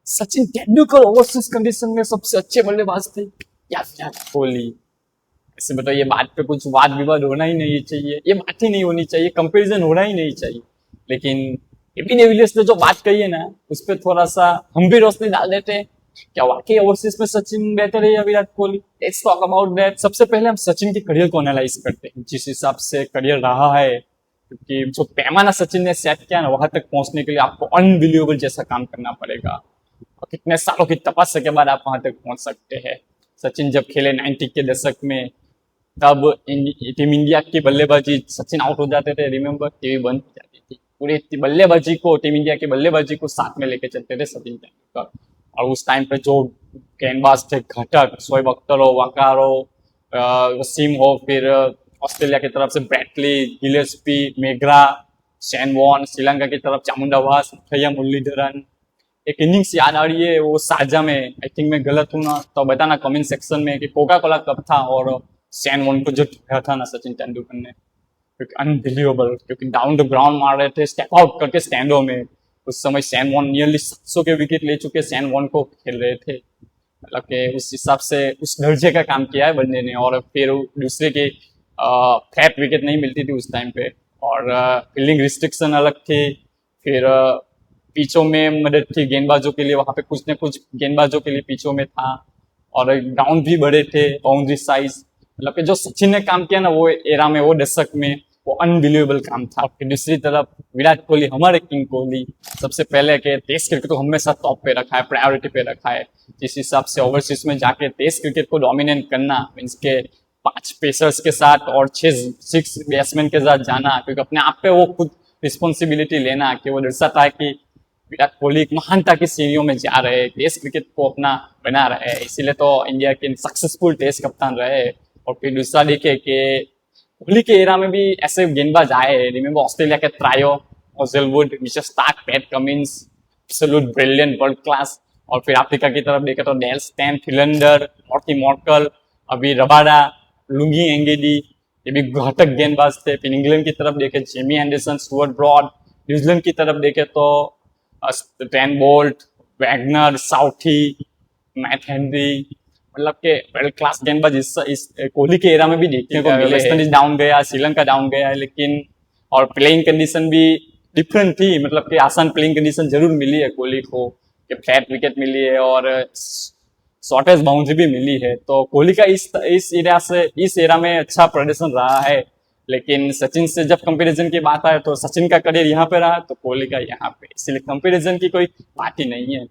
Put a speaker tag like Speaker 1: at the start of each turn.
Speaker 1: Sachin Tendulkar overseas condition में सबसे अच्छे बल्लेबाज थे या विराट कोहली? ऐसे बताओ, ये बात पे कुछ वाद विवाद होना ही नहीं चाहिए, ये बात ही नहीं होनी चाहिए, कंपैरिजन होना ही नहीं चाहिए। लेकिन एबी डिविलियर्स ने जो बात कही है ना, उस पर थोड़ा सा हम भी रोशनी डाल देते हैं। क्या वाकई ओवरसीज में सचिन बेहतर है या Virat Kohli? Let's talk about that. सबसे पहले हम सचिन के करियर को एनालाइज करते हैं, जिस हिसाब से करियर रहा है, क्योंकि जो पैमाना सचिन ने सेट किया ना, वहां तक पहुंचने के लिए आपको अनबिलीवेबल जैसा काम करना पड़ेगा और कितने सालों की तपस्या के बाद आप वहां तक पहुंच सकते हैं। सचिन जब खेले 90 के दशक में, तब टीम इंडिया की बल्लेबाजी, सचिन आउट हो जाते थे, रिमेम्बर, टीवी बंद हो जाती थी, पूरी बल्लेबाजी को, टीम इंडिया की बल्लेबाजी को साथ में लेके चलते थे सचिन तेंदुलकर। और उस टाइम पे जो गेंदबाज थे घटक, शोएब अख्तर हो, वकार हो, वसीम हो, फिर ऑस्ट्रेलिया की तरफ से ब्रैटली, गिलेस्पी, मेघरा, शैन वॉन, श्रीलंका की तरफ चामुंडा वास, थैया मुरलीधरन। एक इनिंग्स याद आ रही है वो शारजा में, आई थिंक मैं गलत हूँ ना तो बताना कमेंट सेक्शन में, कि कोका कोला कप था और शैन वॉन को जो ठोका था ना सचिन तेंदुलकर ने, क्योंकि अनबिलीवेबल, क्योंकि डाउन द ग्राउंड मार रहे थे, स्टेप आउट करके स्टैंडों में। उस समय शैन वॉन नियरली 700 के विकेट ले चुके शैन वॉन को खेल रहे थे, मतलब कि उस हिसाब से उस दर्जे का काम किया है बंदे ने। और फिर दूसरे की फ्लैट विकेट नहीं मिलती थी उस टाइम पे, और फील्डिंग रिस्ट्रिक्शन अलग थी, फिर पिचों में मदद थी गेंदबाजों के लिए, वहां पे कुछ न कुछ गेंदबाजों के लिए पिचों में था, और ग्राउंड भी बड़े थे, बाउंड्री साइज, मतलब कि जो सचिन ने काम किया ना वो एरा में, वो दशक में, वो अनबिलीवेबल काम था। फिर दूसरी तरफ विराट कोहली, हमारे किंग कोहली, सबसे पहले के टेस्ट क्रिकेट को हमेशा टॉप पे रखा है, प्रायोरिटी पे रखा है। जिस हिसाब से ओवरसीज में जाके टेस्ट क्रिकेट को डोमिनेट करना, मीन्स के 5 पेसर्स के साथ और 6 बैट्समैन के साथ जाना, क्योंकि अपने आप पे वो खुद रिस्पॉन्सिबिलिटी लेना, कि वो दर्शाता है कि विराट कोहली एक महानता की सीढ़ियों में जा रहे हैं, टेस्ट क्रिकेट को अपना बना रहे हैं, इसीलिए तो इंडिया के सक्सेसफुल टेस्ट कप्तान रहे। और फिर दूसरा देखे कि कोहली के एरा में भी ऐसे गेंदबाज आए, रिमेंबर ऑस्ट्रेलिया के trio, Hazlewood, Mitchell Starc, Pat Cummins, absolute brilliant, world class. और फिर अफ्रीका की तरफ देखे तो Dale Steyn, Philander, Morne Morkel, अभी रबाडा, लुंगी एंगेडी, ये भी घातक गेंदबाज थे। फिर इंग्लैंड की तरफ देखे Jamie Anderson, Stuart Broad, New Zealand की तरफ देखे तो Trent Boult, Wagner, Southee, Matt Henry, मतलब के वर्ल्ड क्लास गेंदबाज इस कोहली के एरा में भी देखने को मिले। वेस्ट इंडीज डाउन गया, श्रीलंका डाउन गया है, लेकिन और प्लेइंग कंडीशन भी डिफरेंट थी, मतलब कि आसान प्लेइंग कंडीशन जरूर मिली है कोहली को, कि फ्लैट विकेट मिली है और शॉर्टेज बाउंड्री भी मिली है। तो कोहली का इस एरा में अच्छा प्रदर्शन रहा है। लेकिन सचिन से जब कंपैरिजन की बात आए तो सचिन का करियर यहाँ पे रहा, तो कोहली का यहाँ पे, इसलिए कंपैरिजन की कोई बात ही नहीं है।